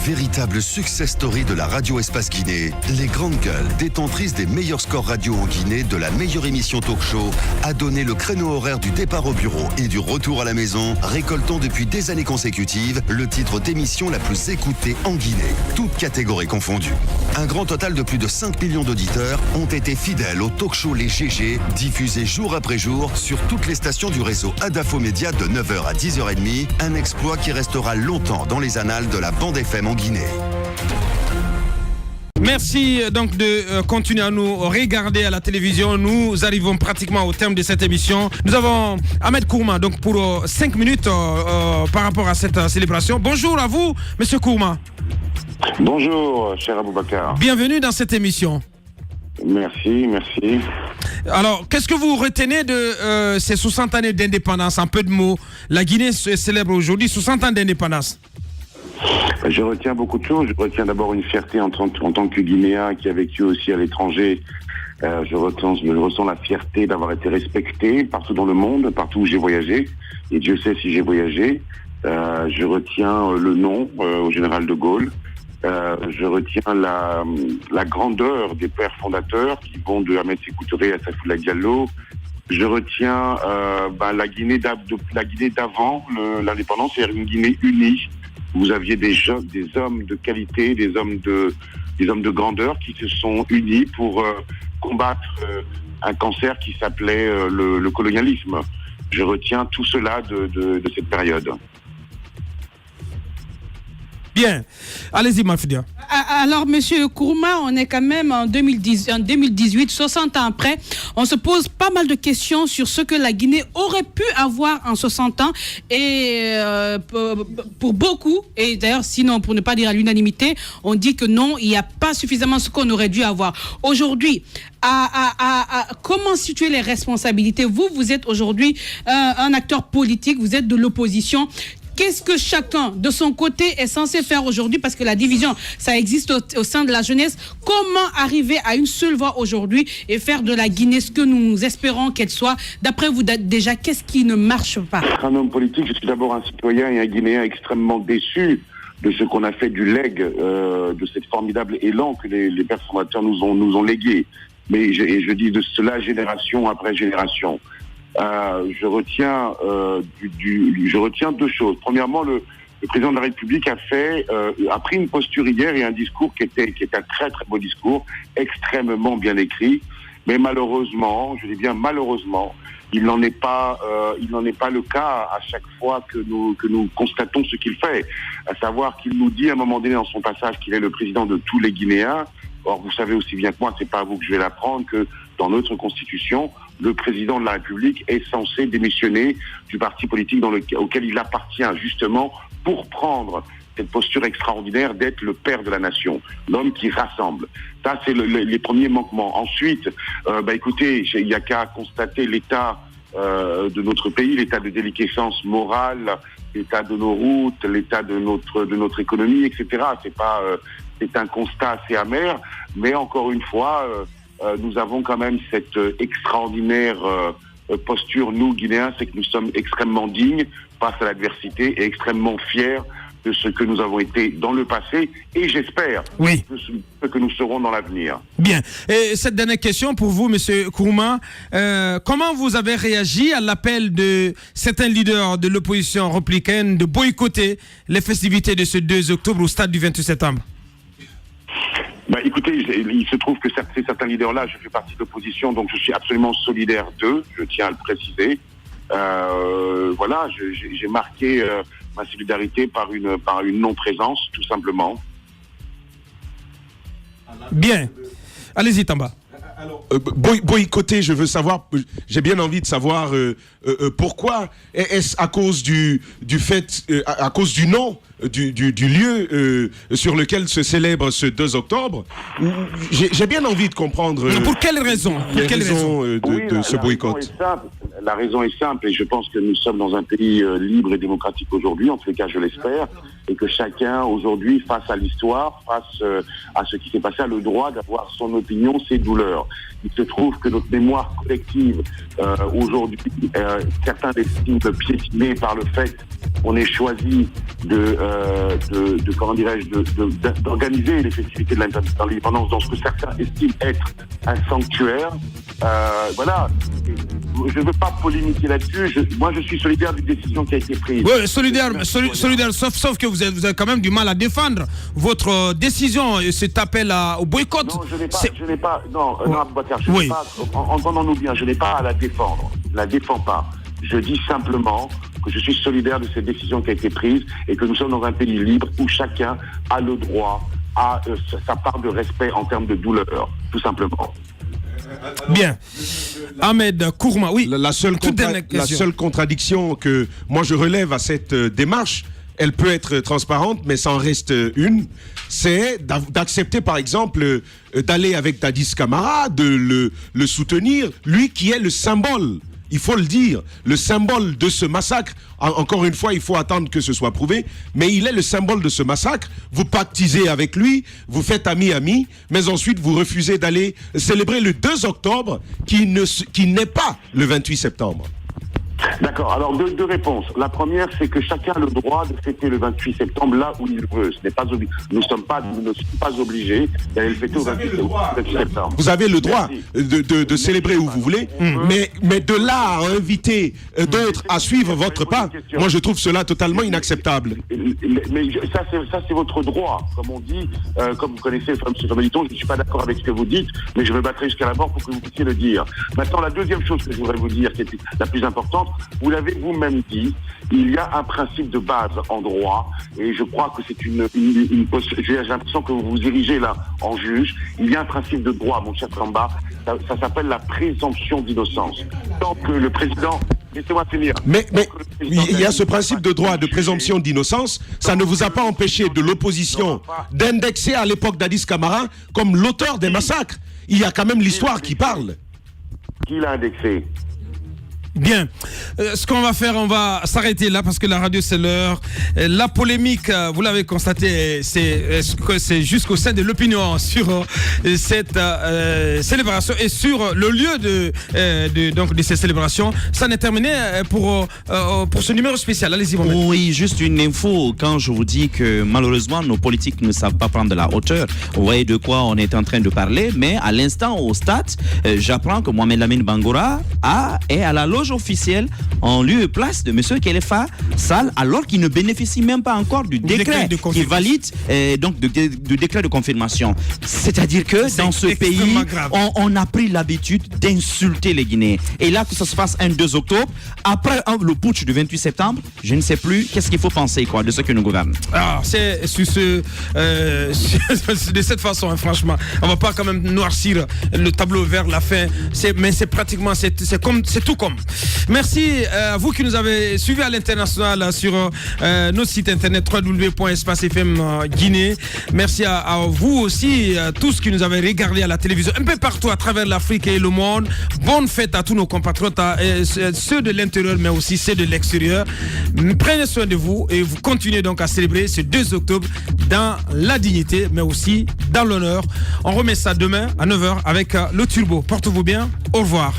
Véritable success story de la radio Espace Guinée, les grandes gueules, détentrices des meilleurs scores radio en Guinée, de la meilleure émission talk show, a donné le créneau horaire du départ au bureau et du retour à la maison, récoltant depuis des années consécutives le titre d'émission la plus écoutée en Guinée, toutes catégories confondues. Un grand total de plus de 5 millions d'auditeurs ont été fidèles au talk show Les GG, diffusé jour après jour sur toutes les stations du réseau Adafo Média de 9h à 10h30, un exploit qui restera longtemps dans les annales de la bande FM en Guinée. Merci donc de continuer à nous regarder à la télévision. Nous arrivons pratiquement au terme de cette émission. Nous avons Ahmed Kourma donc pour 5 minutes par rapport à cette célébration. Bonjour à vous, Monsieur Kourma. Bonjour, cher Aboubakar. Bienvenue dans cette émission. Merci. Alors, qu'est-ce que vous retenez de ces 60 années d'indépendance? En peu de mots, la Guinée célèbre aujourd'hui 60 ans d'indépendance. Je retiens beaucoup de choses. Je retiens d'abord une fierté en tant que Guinéen qui a vécu aussi à l'étranger. Je ressens la fierté d'avoir été respecté partout dans le monde, partout où j'ai voyagé. Et Dieu sait si j'ai voyagé. Je retiens le nom au général de Gaulle. Je retiens la grandeur des pères fondateurs qui vont de Ahmed Sékou Touré à Saifoullah Diallo. Je retiens la Guinée d'avant l'indépendance, c'est-à-dire une Guinée unie. Vous aviez des hommes de qualité, des hommes de grandeur qui se sont unis pour combattre un cancer qui s'appelait le colonialisme. Je retiens tout cela de cette période. Bien. Allez-y, Mafia. Alors, Monsieur Kourma, on est quand même en 2018, 60 ans après. On se pose pas mal de questions sur ce que la Guinée aurait pu avoir en 60 ans. Et pour beaucoup, et d'ailleurs, sinon, pour ne pas dire à l'unanimité, on dit que non, il n'y a pas suffisamment ce qu'on aurait dû avoir. Aujourd'hui, comment situer les responsabilités? Vous êtes aujourd'hui un acteur politique, vous êtes de l'opposition. Qu'est-ce que chacun, de son côté, est censé faire aujourd'hui? Parce que la division, ça existe au sein de la jeunesse. Comment arriver à une seule voix aujourd'hui et faire de la Guinée ce que nous espérons qu'elle soit? D'après vous, déjà, qu'est-ce qui ne marche pas? Un homme politique, je suis d'abord un citoyen et un Guinéen extrêmement déçu de ce qu'on a fait du legs, de cette formidable élan que les pères fondateurs nous ont légué. Mais je dis de cela génération après génération. Je retiens deux choses. Premièrement, le président de la République a pris une posture hier et un discours qui est un très très beau discours, extrêmement bien écrit. Mais malheureusement, je dis bien malheureusement, il n'en est pas le cas à chaque fois que nous constatons ce qu'il fait. À savoir qu'il nous dit à un moment donné dans son passage qu'il est le président de tous les Guinéens. Or, vous savez aussi bien que moi, c'est pas à vous que je vais l'apprendre, que dans notre constitution, le président de la République est censé démissionner du parti politique auquel il appartient, justement, pour prendre cette posture extraordinaire d'être le père de la nation, l'homme qui rassemble. Ça, c'est les premiers manquements. Ensuite, écoutez, il n'y a qu'à constater l'état de notre pays, l'état de déliquescence morale, l'état de nos routes, l'état de notre économie, etc. C'est un constat assez amer, mais encore une fois, nous avons quand même cette extraordinaire posture, nous, Guinéens, c'est que nous sommes extrêmement dignes face à l'adversité et extrêmement fiers de ce que nous avons été dans le passé et j'espère de ce que nous serons dans l'avenir. Bien. Et cette dernière question pour vous, Monsieur Kourma, comment vous avez réagi à l'appel de certains leaders de l'opposition républicaine de boycotter les festivités de ce 2 octobre au stade du 28 septembre? Écoutez, il se trouve que certains leaders-là, je fais partie de l'opposition, donc je suis absolument solidaire d'eux, je tiens à le préciser. J'ai marqué ma solidarité par une non-présence, tout simplement. Bien. Allez-y, Tamba. Alors, boycotter, je veux savoir, j'ai bien envie de savoir pourquoi. Est-ce à cause du fait, à cause du nom du lieu sur lequel se célèbre ce 2 octobre? J'ai bien envie de comprendre. Pour quelle raison? Les raisons de ce boycott. La raison est simple et je pense que nous sommes dans un pays libre et démocratique aujourd'hui, en tous les cas je l'espère, et que chacun aujourd'hui, face à l'histoire, face à ce qui s'est passé, a le droit d'avoir son opinion, ses douleurs. Il se trouve que notre mémoire collective aujourd'hui, certains estiment piétinée par le fait qu'on ait choisi de comment dirais-je, d'organiser les festivités de l'indépendance dans ce que certains estiment être un sanctuaire. Voilà. Je ne veux pas polémiquer là-dessus. Moi, je suis solidaire d'une décision qui a été prise. Oui, solidaire, sauf que vous avez quand même du mal à défendre votre décision et cet appel au boycott. Non, je n'ai pas, Aboubacar, entendons-nous bien, je n'ai pas à la défendre. Je ne la défends pas. Je dis simplement que je suis solidaire de cette décision qui a été prise et que nous sommes dans un pays libre où chacun a le droit à sa part de respect en termes de douleur, tout simplement. Bien. Ahmed Kourma, oui. La seule contradiction que moi je relève à cette démarche, elle peut être transparente, mais ça en reste une, c'est d'accepter par exemple d'aller avec Dadis Camara, de le soutenir, lui qui est le symbole. Il faut le dire, le symbole de ce massacre, encore une fois, il faut attendre que ce soit prouvé, mais il est le symbole de ce massacre. Vous pactisez avec lui, vous faites ami-ami, mais ensuite vous refusez d'aller célébrer le 2 octobre qui n'est pas le 28 septembre. D'accord, alors deux réponses. La première, c'est que chacun a le droit de fêter le 28 septembre là où il veut. Nous ne sommes pas obligés d'aller le fêter au 28 septembre. Vous avez le droit de célébrer où vous voulez, mais de là à inviter d'autres à suivre votre pas, moi je trouve cela totalement inacceptable. Mais ça c'est votre droit, comme on dit, comme vous connaissez M. Fameliton, je ne suis pas d'accord avec ce que vous dites, mais je me battrai jusqu'à la mort pour que vous puissiez le dire. Maintenant, la deuxième chose que je voudrais vous dire, qui est la plus importante, vous l'avez vous-même dit, il y a un principe de base en droit, et je crois que c'est j'ai l'impression que vous vous dirigez là en juge. Il y a un principe de droit, mon cher Samba, ça s'appelle la présomption d'innocence. Tant que le président... Laissez-moi finir. Mais il y a ce principe de droit de présomption d'innocence, ça ne vous a pas empêché de l'opposition d'indexer à l'époque Dadis Camara comme l'auteur des massacres. Il y a quand même l'histoire qui parle. Qui l'a indexé ? Bien, ce qu'on va faire, on va s'arrêter là parce que la radio c'est l'heure. La polémique, vous l'avez constaté, c'est jusqu'au sein de l'opinion sur cette célébration et sur le lieu de ces célébrations. Ça n'est terminé pour ce numéro spécial. Allez-y, Mohamed. Oui, juste une info. Quand je vous dis que malheureusement nos politiques ne savent pas prendre de la hauteur, vous voyez de quoi on est en train de parler. Mais à l'instant au stade, j'apprends que Mohamed Lamine Bangoura est à la loge officielle en lieu et place de M. Khalifa Sall, alors qu'il ne bénéficie même pas encore du décret qui valide donc de décret de confirmation. C'est-à-dire que dans ce pays, on a pris l'habitude d'insulter les Guinéens. Et là, que ça se fasse un 2 octobre, après le putsch du 28 septembre, je ne sais plus qu'est-ce qu'il faut penser de ceux qui nous gouvernent. Alors, c'est de cette façon, hein, franchement, on va pas quand même noircir le tableau vers la fin. Mais c'est pratiquement, c'est tout comme. Merci à vous qui nous avez suivis à l'international sur notre site internet www.espacefm Guinée. Merci à vous aussi, tous qui nous avez regardés à la télévision, un peu partout à travers l'Afrique et le monde. Bonne fête à tous nos compatriotes, ceux de l'intérieur mais aussi ceux de l'extérieur. Prenez soin de vous et vous continuez donc à célébrer ce 2 octobre dans la dignité mais aussi dans l'honneur. On remet ça demain à 9h avec le Turbo. Portez-vous bien. Au revoir.